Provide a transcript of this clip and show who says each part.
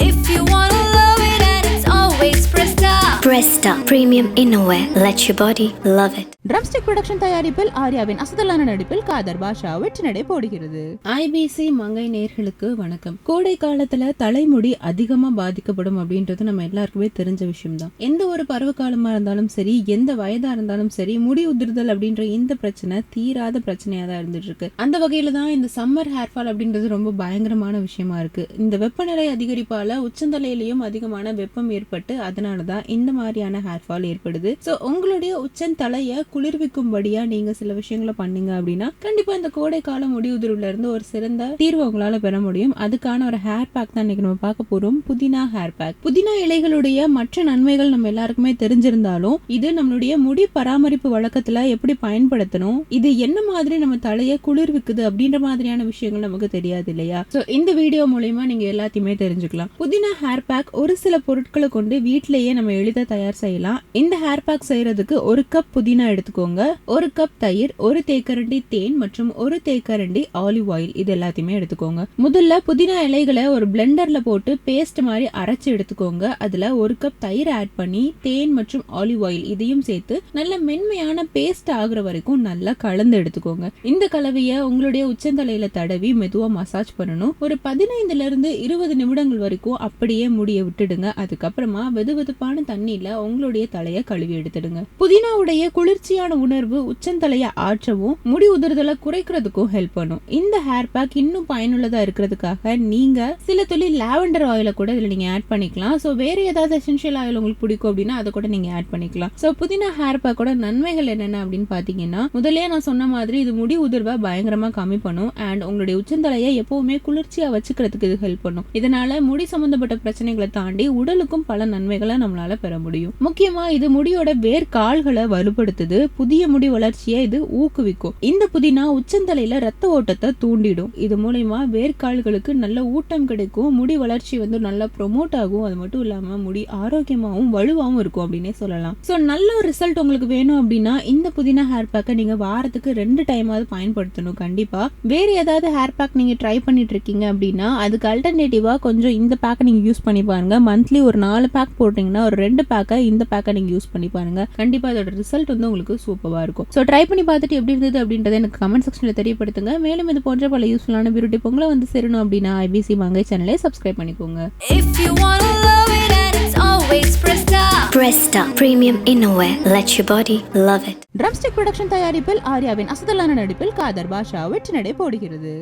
Speaker 1: If you wanna love it and it's always Presta.
Speaker 2: Presta Premium Innerwear. Let your body love it.
Speaker 3: Drumstick production தயாரிப்பில் ஆர்யாவின் அசத்தலான நடிப்பில் காதர் பாஷா வெற்றி நடை போடுகிறது. IBC மங்கை நேயர்களுக்கு வணக்கம். கோடை காலத்துல தலைமுடி அதிகமா பாதிக்கப்படும் அப்படின்றது நம்ம எல்லாருக்குமே தெரிஞ்ச விஷயம் தான். எந்த ஒரு பருவ காலமா இருந்தாலும் சரி, எந்த வயதா இருந்தாலும் சரி, முடி உதிர்தல் அப்படின்ற இந்த பிரச்சனை தீராத பிரச்சனையா தான் இருந்துட்டு இருக்கு. அந்த வகையில தான் இந்த சம்மர் ஹேர்ஃபால் அப்படின்றது ரொம்ப பயங்கரமான விஷயமா இருக்கு. இந்த வெப்பநிலை அதிகரிப்பால உச்சந்தலையிலையும் அதிகமான வெப்பம் ஏற்பட்டு அதனாலதான் இந்த மாதிரியான ஹேர்ஃபால் ஏற்படுது. சோ உங்களுடைய உச்சந்தலைய குளிர்விக்கும்படியா நீங்க சில விஷயங்களை பண்ணீங்க அப்படின்னா கண்டிப்பா இந்த கோடை கால முடி உதிர்வுல இருந்து ஒரு சிறந்த தீர்வு உங்களால பெற முடியும். அதுக்கான ஒரு ஹேர் பேக் தான் இன்னைக்கு நம்ம பார்க்க போறோம். புதினா ஹேர் பேக். புதினா இலைகளுடைய மற்ற நன்மைகள் நம்ம எல்லாருக்குமே தெரிஞ்சிருந்தாலும் இது நம்மளுடைய முடி பராமரிப்பு வழக்கத்துல எப்படி பயன்படுத்தணும், இது என்ன மாதிரி நம்ம தலையை குளிர்விக்குது அப்படின்ற மாதிரியான விஷயங்கள் நமக்கு தெரியாது இல்லையா? சோ இந்த வீடியோ மூலமா நீங்க எல்லாத்தையுமே தெரிஞ்சுக்கலாம். புதினா ஹேர் பேக் ஒரு சில பொருட்களை கொண்டு வீட்டிலேயே நம்ம எளிதா தயார் செய்யலாம். இந்த ஹேர் பேக் செய்யறதுக்கு ஒரு கப் புதினா எடுத்துக்கோங்க, ஒரு கப் தயிர், ஒரு தேக்கரண்டி தேன் மற்றும் ஒரு தேக்கரண்டி ஆலிவ் ஆயில், இது எல்லாத்தையுமே எடுத்துக்கோங்க. முதல்ல புதினா இலைகளை ஒரு பிளெண்டர்ல போட்டு பேஸ்ட் மாதிரி அரைச்சு எடுத்துக்கோங்க. அதுல ஒரு கப் தயிர் ஆட் பண்ணி தேன் மற்றும் ஆலிவ் ஆயில் இதையும் சேர்த்து நல்ல மென்மையான பேஸ்ட் ஆகுற வரைக்கும் நல்லா கலந்து எடுத்துக்கோங்க. இந்த கலவைய உங்களுடைய உச்சந்தலையில தடவி மெதுவா மசாஜ் பண்ணணும். ஒரு 15 இருந்து 20 நிமிடங்கள் வரைக்கும் அப்படியே முடிய விட்டுடுங்க. அதுக்கப்புறமா வெதுவெதுப்பான தண்ணியில உங்களுடைய தலைய கழுவி எடுத்துடுங்க. புதினாவுடைய குளிர்ச்சியான உணர்வு உச்சந்தலைய ஆற்றவும் முடி உதிர்தலை குறைக்கிறதுக்கும் ஹெல்ப் பண்ணும். இந்த ஹேர் பேக் இன்னும் பயனுள்ளதா இருக்கிறதுக்காக நீங்க சில துளி லாவெண்டர் ஆயில கூட இதுல நீங்க ஆட் பண்ணிக்கலாம். சோ வேற ஏதாவது எசென்ஷியல் ஆயில் உங்களுக்கு பிடிக்கும் அப்படின்னா அதை கூட நீங்க ஆட் பண்ணிக்கலாம். சோ புதினா ஹேர் பேக்கோட நன்மைகள் என்னென்ன அப்படின்னு பாத்தீங்கன்னா, முதலே நான் சொன்ன மாதிரி இது முடி உதிர்வை பயங்கரமா கம்மி பண்ணும் அண்ட் உங்களுடைய உச்சந்தலையை எப்பவுமே குளிர்ச்சியா வச்சுக்கிறதுக்கு இது ஹெல்ப் பண்ணும். இதனால முடி சம்பந்தப்பட்ட பிரச்சனைகளை தாண்டி உடலுக்கும் பல நன்மைகளை நம்மளால பெற முடியும். முக்கியமா இது முடியோட வேர் கால்களை வலுப்படுத்துது, புதிய முடி வளர்ச்சியை இது ஊக்குவிக்கும். இந்த புதினா உச்சந்தலையில ரத்த ஓட்டத்தை தூண்டிடும். இது மூலமா வேர்க்கால்களுக்கு நல்ல ஊட்டம் கிடைக்கும், முடி வளர்ச்சி நல்லா ப்ரொமோட் ஆகும். அது மட்டும் இல்லாம முடி ஆரோக்கியமாவும் வலுவாகவும் இருக்கும் அப்படின்னே சொல்லலாம். சோ நல்ல ஒரு ரிசல்ட் உங்களுக்கு வேணும் அப்படின்னா இந்த புதினா ஹேர் பேக்கை நீங்க வாரத்துக்கு 2 டைமாவது பயன்படுத்தணும் கண்டிப்பா. வேற ஏதாவது ஹேர் பேக் நீங்க ட்ரை பண்ணிட்டு இருக்கீங்க அப்படின்னா அதுக்கு அல்டர்னேட்டிவா கொஞ்சம் இந்த பேக்கை நீங்க யூஸ் பண்ணி பாருங்க. மந்த்லி ஒரு 4 பேக் போட்டீங்கன்னா ஒரு 2 பேக்கை இந்த பேக்கை நீங்க யூஸ் பண்ணி பாருங்க. கண்டிப்பா அதோட ரிசல்ட் உங்களுக்கு சூப்பரா இருக்கும். சோ ட்ரை பண்ணி பார்த்துட்டு எப்படி இருந்தது அப்படின்றத எனக்கு கமெண்ட் செக்ஷன்ல தெரியப்படுத்துங்க. மேலும் இது போன்ற பல யூஸ்ஃபுல்லான பியூட்டி பொங்கலை வந்து சேரணும் அப்படின்னா IBC மங்கை சேனலை சப்ஸ்கிரைப் பண்ணிக்கோங்க.
Speaker 1: If you wanna love it and it's always Presta.
Speaker 2: Presta Premium Innerwear. Let your body love it.
Speaker 3: Drumstick production தயாரிப்பில் ஆர்யாவின் அசத்தலான நடிப்பில் காதர் பாஷா வெற்றி நடை போடுகிறது.